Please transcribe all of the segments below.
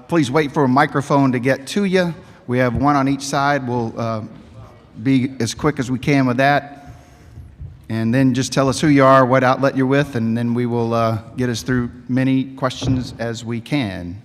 please wait for a microphone to get to you. We have one on each side. We'll be as quick as we can with that. And then just tell us who you are, what outlet you're with, and then we will get us through many questions as we can.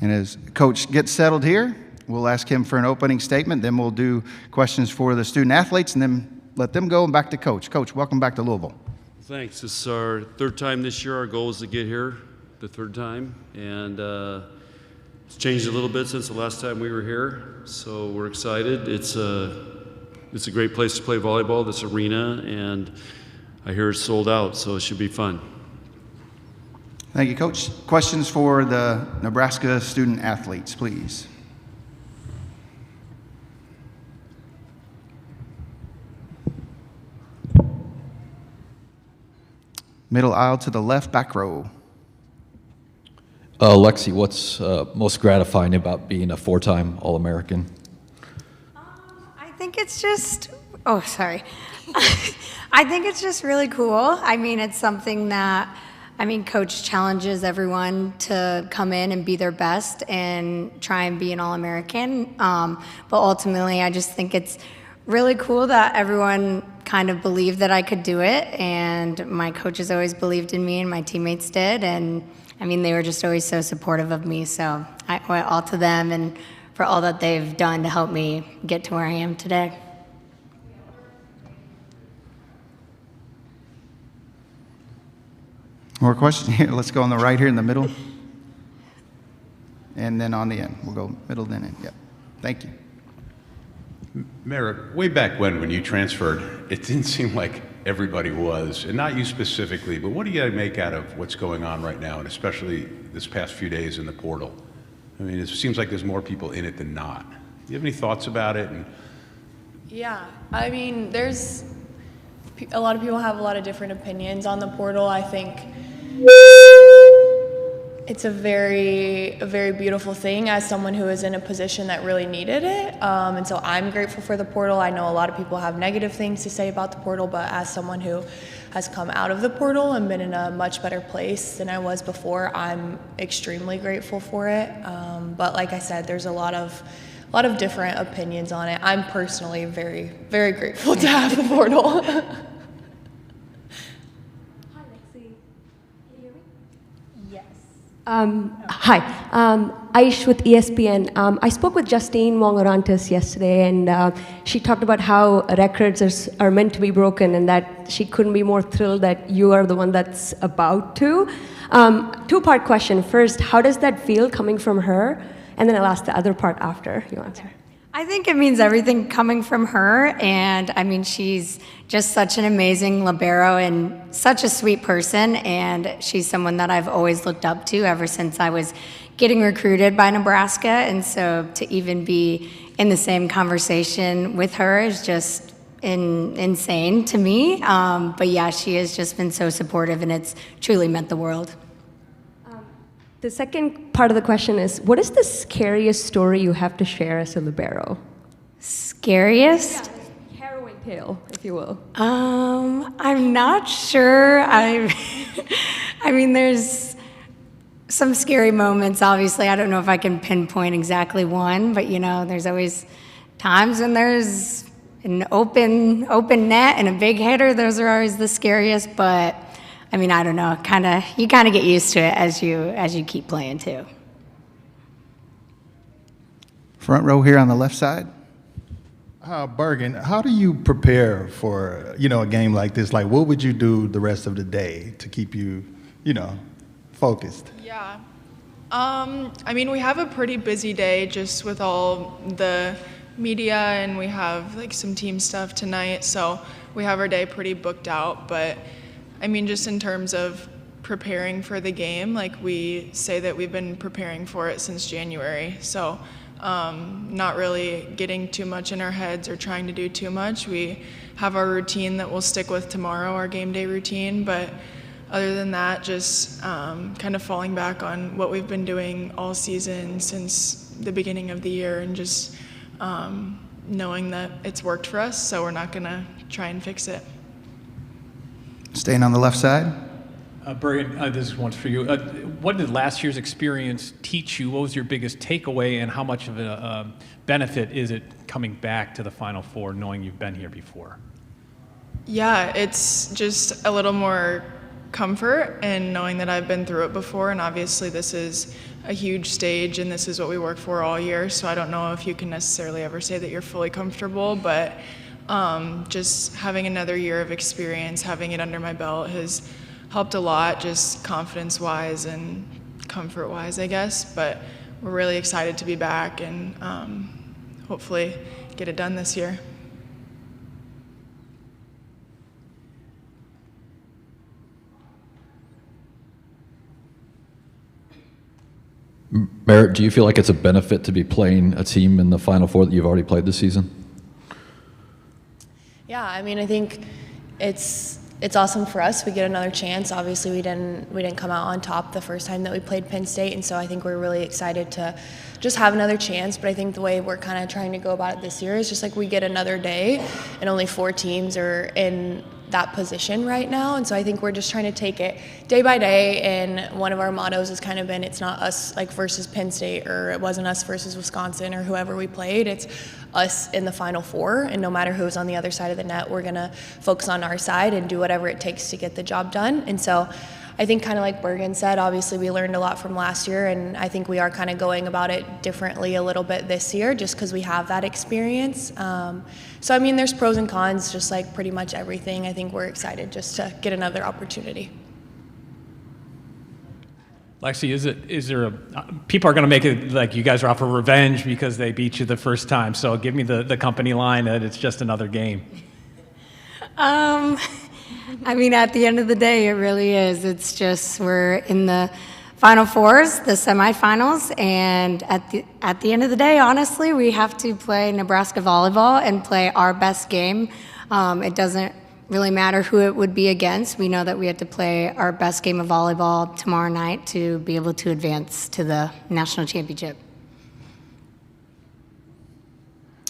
And as Coach gets settled here, we'll ask him for an opening statement, then we'll do questions for the student athletes, and then let them go and back to Coach. Coach, welcome back to Louisville. Thanks. This is our third time this year. Our goal is to get here the third time, and it's changed a little bit since the last time we were here, so we're excited. It's a great place to play volleyball, this arena, and I hear it's sold out, so it should be fun. Thank you, Coach. Questions for the Nebraska student athletes, please. Middle aisle to the left, back row. Lexi, what's most gratifying about being a four-time All-American? I think it's just, I think it's just really cool. I mean, it's something that, Coach challenges everyone to come in and be their best and try and be an All-American. But ultimately, I just think it's really cool that everyone kind of believed that I could do it, and my coaches always believed in me and my teammates did, and they were just always so supportive of me, so I owe it all to them and for all that they've done to help me get to where I am today. More questions here? Let's go on the right here in the middle. And then on the end. We'll go middle, then end. Yep. Thank you. Merrick, way back when you transferred, it didn't seem like everybody was, and not you specifically, but what do you make out of what's going on right now, and especially this past few days in the portal? It seems like there's more people in it than not. Do you have any thoughts about it? Yeah, there's a lot of people have a lot of different opinions on the portal. I think it's a very beautiful thing as someone who is in a position that really needed it. And so I'm grateful for the portal. I know a lot of people have negative things to say about the portal, but as someone who has come out of the portal and been in a much better place than I was before, I'm extremely grateful for it. But like I said, there's a lot of different opinions on it. I'm personally very, very grateful to have the portal. Hi, Aish with ESPN. I spoke with Justine Wong-Orantes yesterday, and she talked about how records are meant to be broken, and that she couldn't be more thrilled that you are the one that's about to. Two-part question. First, how does that feel coming from her? And then I'll ask the other part after you answer. I think it means everything coming from her, and she's just such an amazing libero and such a sweet person, and she's someone that I've always looked up to ever since I was getting recruited by Nebraska, and so to even be in the same conversation with her is just insane to me, but yeah, she has just been so supportive, and it's truly meant the world. The second part of the question is, what is the scariest story you have to share as a libero? Scariest? Yeah, harrowing tale, if you will. I'm not sure. There's some scary moments, obviously. I don't know if I can pinpoint exactly one, but there's always times when there's an open net and a big hitter. Those are always the scariest, but I don't know, you get used to it as you keep playing too. Front row here on the left side. Bergen, how do you prepare for, a game like this? Like, what would you do the rest of the day to keep you, focused? Yeah. We have a pretty busy day just with all the media, and we have some team stuff tonight, so we have our day pretty booked out, but just in terms of preparing for the game, we say that we've been preparing for it since January. So not really getting too much in our heads or trying to do too much. We have our routine that we'll stick with tomorrow, our game day routine. But other than that, just kind of falling back on what we've been doing all season since the beginning of the year and just knowing that it's worked for us, so we're not going to try and fix it. Staying on the left side. Bergen, this is one for you. What did last year's experience teach you? What was your biggest takeaway, and how much of a benefit is it coming back to the Final Four, knowing you've been here before? Yeah, it's just a little more comfort and knowing that I've been through it before, and obviously this is a huge stage and this is what we work for all year, so I don't know if you can necessarily ever say that you're fully comfortable, but just having another year of experience, having it under my belt has helped a lot, just confidence-wise and comfort-wise, I guess, but we're really excited to be back and hopefully get it done this year. Merritt, do you feel like it's a benefit to be playing a team in the Final Four that you've already played this season? Yeah, I mean, I think it's awesome for us. We get another chance. Obviously, we didn't come out on top the first time that we played Penn State, and so I think we're really excited to just have another chance. But I think the way we're kind of trying to go about it this year is just like we get another day, and only 4 teams are in that position right now, and so I think we're just trying to take it day by day, and one of our mottos has kind of been, it's not us like versus Penn State, or it wasn't us versus Wisconsin or whoever we played, it's us in the Final Four, and no matter who's on the other side of the net, we're gonna focus on our side and do whatever it takes to get the job done. And so I think kind of like Bergen said, obviously we learned a lot from last year, and I think we are kind of going about it differently a little bit this year just because we have that experience. So I mean, there's pros and cons, just like pretty much everything. I think we're excited just to get another opportunity. Lexi, is there people are going to make it like you guys are out for revenge because they beat you the first time, so give me the company line that it's just another game. I mean, at the end of the day, it really is. It's just we're in the Final Fours, the semifinals, and at the end of the day, honestly, we have to play Nebraska volleyball and play our best game. It doesn't really matter who it would be against. We know that we have to play our best game of volleyball tomorrow night to be able to advance to the national championship.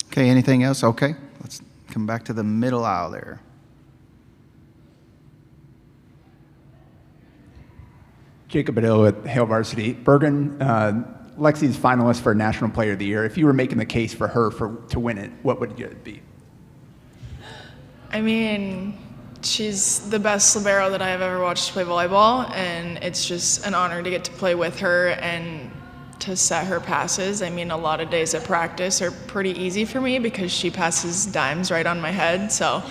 Okay, anything else? Okay, let's come back to the middle aisle there. Jacob Badil with Hale Varsity. Bergen, Lexi's finalist for National Player of the Year. If you were making the case for her to win it, what would it be? I mean, she's the best libero that I have ever watched play volleyball, and it's just an honor to get to play with her and to set her passes. I mean, a lot of days at practice are pretty easy for me because she passes dimes right on my head, so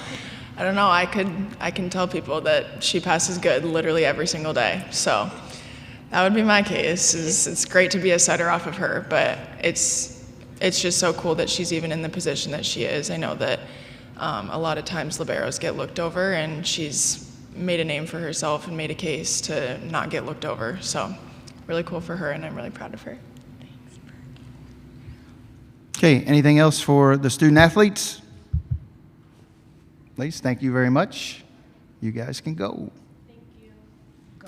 I don't know, I can tell people that she passes good literally every single day. So that would be my case. It's great to be a setter off of her, but it's just so cool that she's even in the position that she is. I know that a lot of times liberos get looked over, and she's made a name for herself and made a case to not get looked over. So really cool for her, and I'm really proud of her. Okay, anything else for the student athletes? Ladies, thank you very much. You guys can go. Thank you.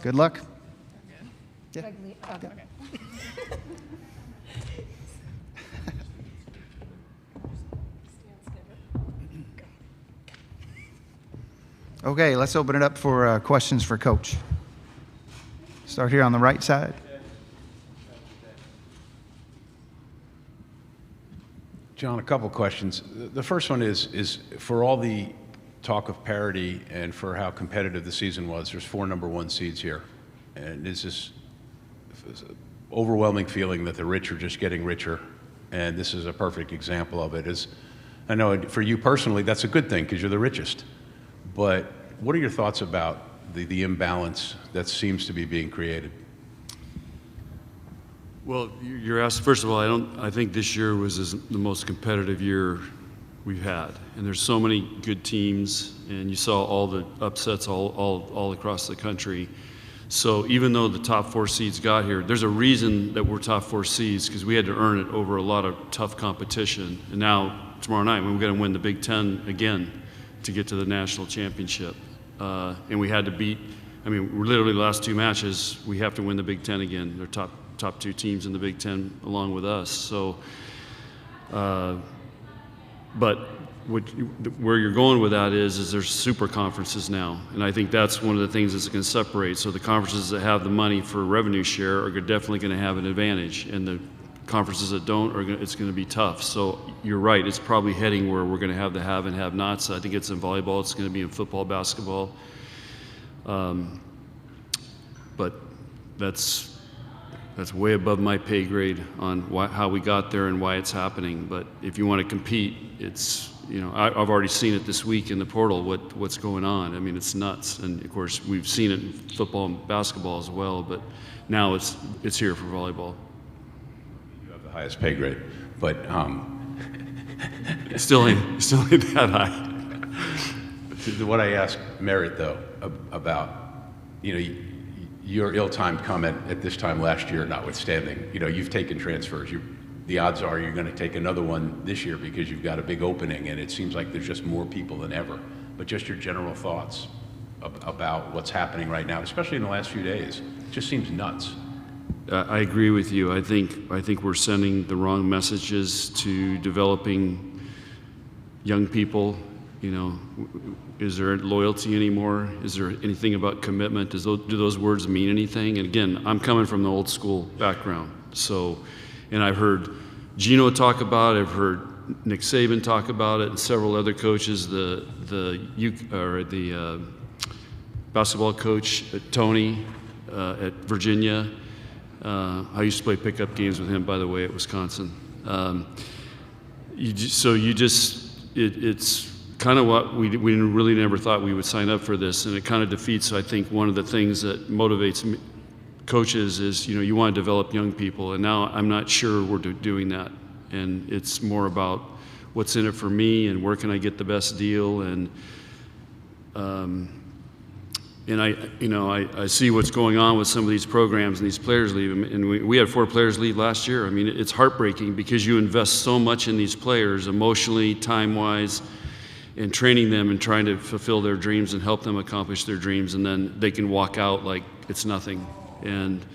Good luck. Yeah. Okay. Okay, let's open it up for questions for Coach. Start here on the right side. John, a couple questions. The first one is for all the talk of parity and for how competitive the season was, there's 4 number 1 seeds here. And it's this overwhelming feeling that the rich are just getting richer. And this is a perfect example of it. I know for you personally, that's a good thing because you're the richest. But what are your thoughts about the imbalance that seems to be being created? Well, you're asked, first of all, I think this year was the most competitive year we've had. And there's so many good teams, and you saw all the upsets all across the country. So even though the top 4 seeds got here, there's a reason that we're top 4 seeds, because we had to earn it over a lot of tough competition. And now, tomorrow night, we're going to win the Big Ten again to get to the national championship. And we had to beat, I mean, literally the last 2 matches, we have to win the Big Ten again. They're top top 2 teams in the Big Ten along with us. So, but where you're going with that is there's super conferences now, and I think that's one of the things that's going to separate. So the conferences that have the money for revenue share are definitely going to have an advantage, and the conferences that don't it's going to be tough. So you're right, it's probably heading where we're going to have the have and have nots. I think it's in volleyball, it's going to be in football, basketball, but that's way above my pay grade on how we got there and why it's happening. But if you want to compete, it's, I've already seen it this week in the portal, what's going on. I mean, it's nuts. And of course, we've seen it in football and basketball as well, but now it's here for volleyball. You have the highest pay grade, but still ain't that high. What I asked Merritt, though, about, your ill-timed comment at this time last year notwithstanding, you've taken transfers. The odds are you're going to take another one this year because you've got a big opening, and it seems like there's just more people than ever. But just your general thoughts about what's happening right now, especially in the last few days. It just seems nuts. I agree with you. I think we're sending the wrong messages to developing young people. Is there loyalty anymore? Is there anything about commitment? Do those words mean anything? And again, I'm coming from the old school background. So, and I've heard Gino talk about it, I've heard Nick Saban talk about it, and several other coaches, the basketball coach, Tony, at Virginia. I used to play pickup games with him, by the way, at Wisconsin. It's kind of what we really never thought we would sign up for this, and it kind of defeats, I think, one of the things that motivates coaches is, you want to develop young people, and now I'm not sure we're doing that, and it's more about what's in it for me and where can I get the best deal, and I see what's going on with some of these programs and these players leave, and we had 4 players leave last year. I mean, it's heartbreaking because you invest so much in these players emotionally, time-wise, and training them and trying to fulfill their dreams and help them accomplish their dreams, and then they can walk out like it's nothing. And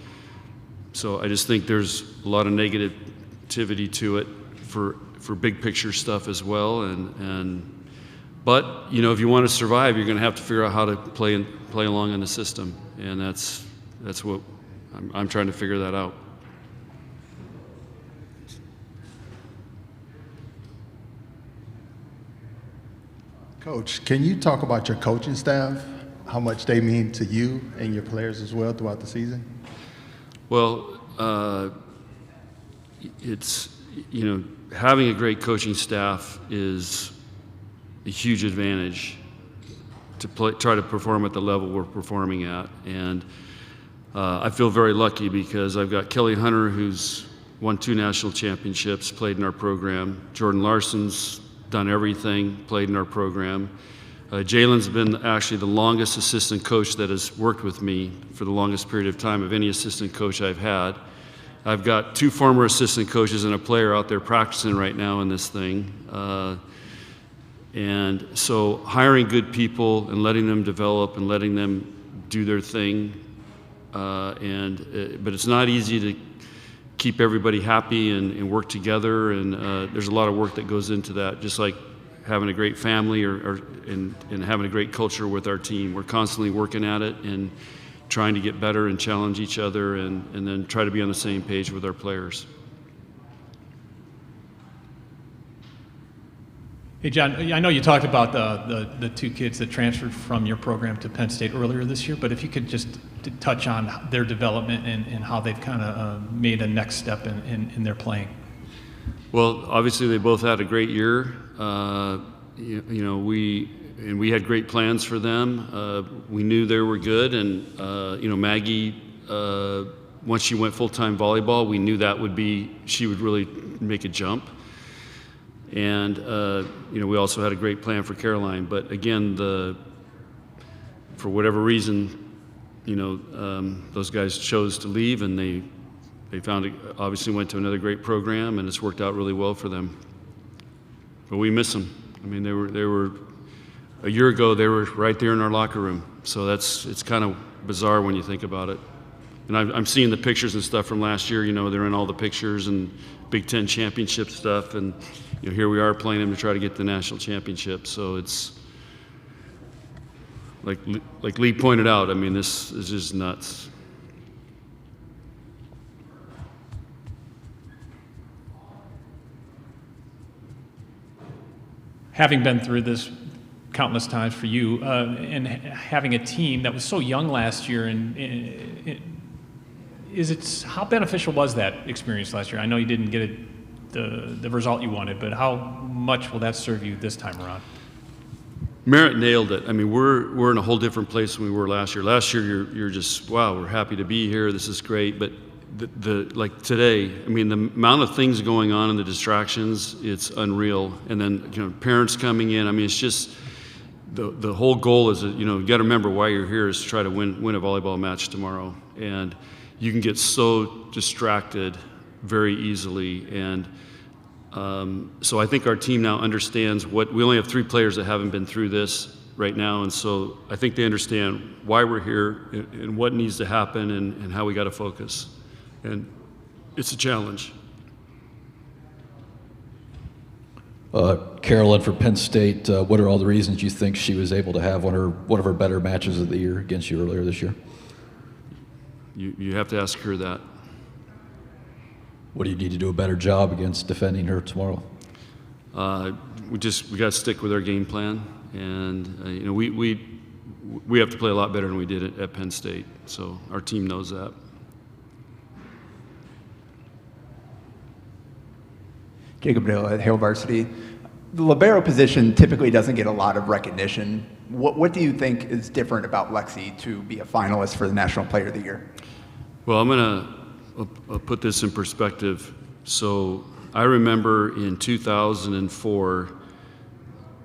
so I just think there's a lot of negativity to it for big picture stuff as well. But if you want to survive, you're going to have to figure out how to play along in the system, and that's what I'm trying to figure that out. Coach, can you talk about your coaching staff, how much they mean to you and your players as well throughout the season? Well, it's, having a great coaching staff is a huge advantage to try to perform at the level we're performing at. And I feel very lucky because I've got Kelly Hunter, who's won 2 national championships, played in our program. Jordan Larson's done everything, played in our program. Jalen's been actually the longest assistant coach that has worked with me for the longest period of time of any assistant coach I've had. I've got 2 former assistant coaches and a player out there practicing right now in this thing. And so hiring good people and letting them develop and letting them do their thing. But it's not easy to keep everybody happy and work together, and there's a lot of work that goes into that, just like having a great family and having a great culture with our team. We're constantly working at it and trying to get better and challenge each other and then try to be on the same page with our players. Hey, John, I know you talked about the 2 kids that transferred from your program to Penn State earlier this year, but if you could just touch on their development and how they've kind of made a next step in their playing. Well, obviously they both had a great year. We had great plans for them. We knew they were good, and Maggie, once she went full-time volleyball, we knew she would really make a jump. And we also had a great plan for Caroline, but again, for whatever reason, those guys chose to leave, and they obviously went to another great program, and it's worked out really well for them. But we miss them. I mean, they were a year ago, they were right there in our locker room. So it's kind of bizarre when you think about it. and I'm seeing the pictures and stuff from last year. You know, they're in all the pictures and Big Ten championship stuff, and you know, here we are playing them to try to get the national championship. So it's like Lee pointed out. I mean, this is just nuts. Having been through this countless times for you, and having a team that was so young last year, how beneficial was that experience last year? I know you didn't get the result you wanted, but how much will that serve you this time around? Merritt nailed it. I mean, we're in a whole different place than we were last year. Last year, you're just, wow, we're happy to be here. This is great. But like today, I mean, the amount of things going on and the distractions, it's unreal. And then, you know, parents coming in. I mean, it's just the whole goal is, you know, you got to remember why you're here is to try to win a volleyball match tomorrow. And you can get so distracted very easily. And so I think our team now understands we only have 3 players that haven't been through this right now, and so I think they understand why we're here and what needs to happen and how we got to focus. And it's a challenge. Carolyn for Penn State, what are all the reasons you think she was able to have one of her better matches of the year against you earlier this year? You have to ask her that. What do you need to do a better job against defending her tomorrow? We got to stick with our game plan, and you know, we have to play a lot better than we did at Penn State. So our team knows that. Jacob Dill at Hale Varsity. The libero position typically doesn't get a lot of recognition. What do you think is different about Lexi to be a finalist for the National Player of the Year? Well, I'm going to put this in perspective. So I remember in 2004.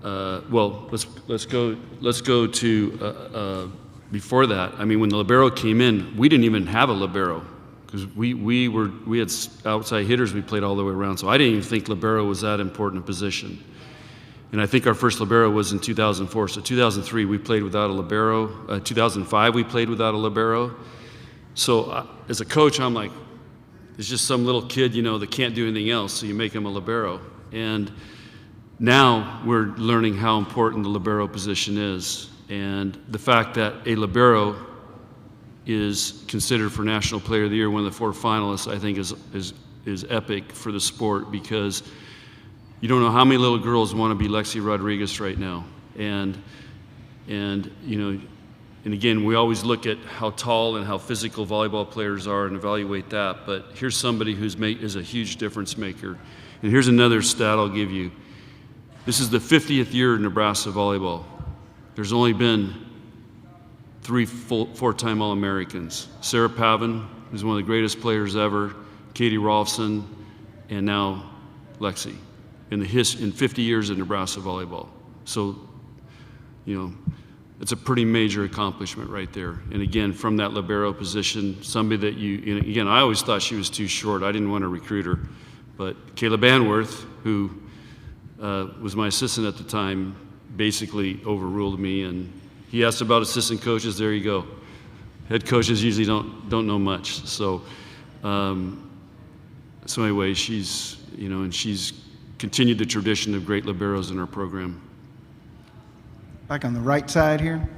Well, let's go to before that. I mean, when the libero came in, we didn't even have a libero because we had outside hitters we played all the way around. So I didn't even think libero was that important a position. And I think our first libero was in 2004. So 2003 we played without a libero. 2005 we played without a libero. So as a coach, I'm like, it's just some little kid, you know, that can't do anything else. So you make him a libero. And now we're learning how important the libero position is, and the fact that a libero is considered for National Player of the Year, one of the 4 finalists, I think is epic for the sport, because you don't know how many little girls want to be Lexi Rodriguez right now, and you know, and again, we always look at how tall and how physical volleyball players are and evaluate that, but here's somebody is a huge difference maker. And here's another stat I'll give you. This is the 50th year in Nebraska volleyball. There's only been 3 4-time All-Americans. Sarah Pavin, who's one of the greatest players ever, Katie Rolfson, and now Lexi in 50 years of Nebraska volleyball. So, you know, it's a pretty major accomplishment right there. And again, from that libero position, somebody that and again, I always thought she was too short. I didn't want to recruit her. But Caleb Banworth, who was my assistant at the time, basically overruled me, and he asked about assistant coaches. There you go. Head coaches usually don't know much. So, so anyway, she's, you know, and she's continued the tradition of great liberos in our program. Back on the right side here.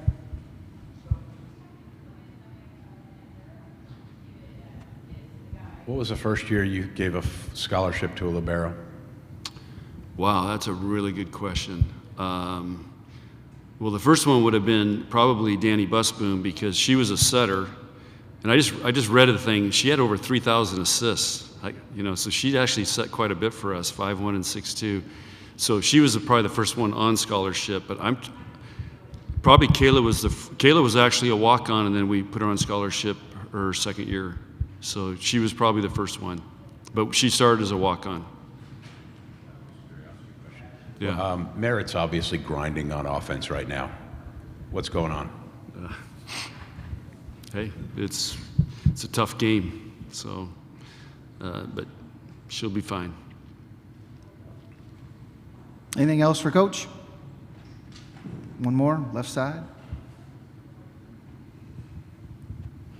What was the first year you gave a scholarship to a libero? Wow, that's a really good question. Well, the first one would have been probably Danny Busboom, because she was a setter, and I just read a thing. She had over 3,000 assists. You know, so she actually set quite a bit for us, 5'1" and 6'2". So she was probably the first one on scholarship. But probably Kayla was actually a walk-on, and then we put her on scholarship her second year. So she was probably the first one, but she started as a walk-on. Yeah. Merritt's obviously grinding on offense right now. What's going on? Hey, it's a tough game, so but she'll be fine. Anything else for Coach? One more, left side.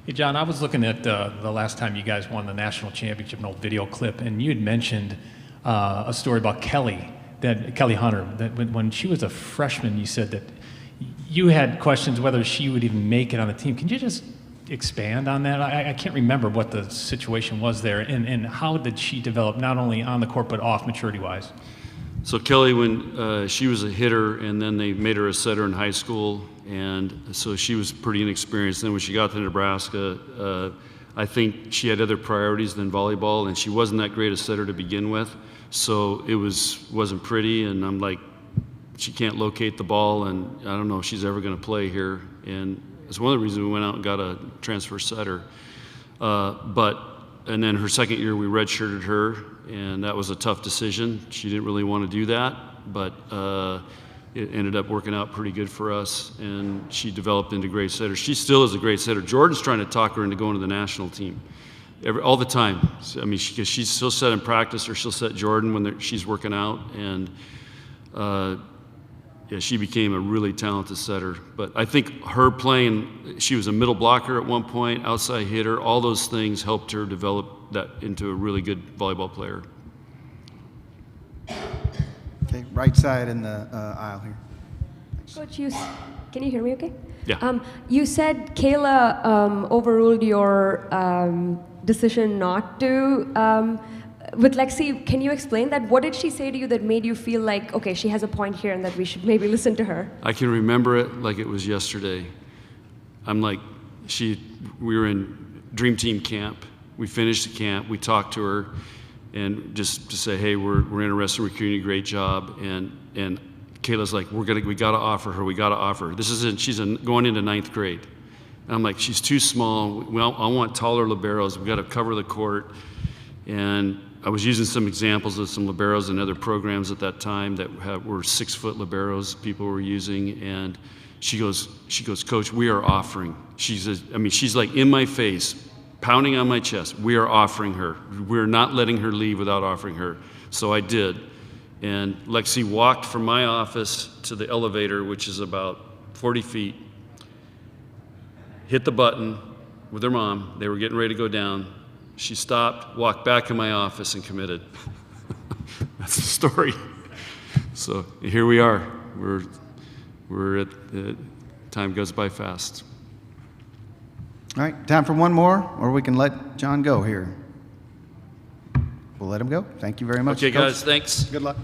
Hey, John, I was looking at the last time you guys won the national championship, an old video clip, and you had mentioned a story about Kelly Hunter, that when she was a freshman, you said that you had questions whether she would even make it on the team. Can you just expand on that? I can't remember what the situation was there, and how did she develop, not only on the court, but off, maturity-wise? So Kelly, when she was a hitter, and then they made her a setter in high school, and so she was pretty inexperienced. Then when she got to Nebraska, I think she had other priorities than volleyball, and she wasn't that great a setter to begin with. So it wasn't pretty, and I'm like, she can't locate the ball, and I don't know if she's ever going to play here. And it's one of the reasons we went out and got a transfer setter. And then her second year, we redshirted her, and that was a tough decision. She didn't really want to do that, but it ended up working out pretty good for us, and she developed into a great setter. She still is a great setter. Jordan's trying to talk her into going to the national team all the time. I mean, because she's still set in practice, or she'll set Jordan when she's working out, and yeah, she became a really talented setter. But I think her playing, she was a middle blocker at one point, outside hitter, all those things helped her develop that into a really good volleyball player. Okay, right side in the aisle here. Coach, can you hear me okay? Yeah. You said Kayla overruled your decision not to. With Lexi, can you explain that? What did she say to you that made you feel like, okay, she has a point here and that we should maybe listen to her? I can remember it like it was yesterday. I'm like, we were in Dream Team camp. We finished the camp. We talked to her, and just to say, hey, we're interested in recruiting, great job. And Kayla's like, we got to offer her. We got to offer her. She's going into 9th grade. And I'm like, she's too small. I want taller liberos. We got to cover the court. And I was using some examples of some liberos in other programs at that time that were 6-foot liberos people were using, and she goes, Coach, we are offering. She's like in my face, pounding on my chest. We are offering her. We're not letting her leave without offering her. So I did, and Lexi walked from my office to the elevator, which is about 40 feet, hit the button with her mom. They were getting ready to go down. She stopped, walked back in my office, and committed. That's the story. So here we are. We're at time goes by fast. All right, time for one more, or we can let John go here. We'll let him go. Thank you very much. Okay, Coach. guys, thanks. Good luck.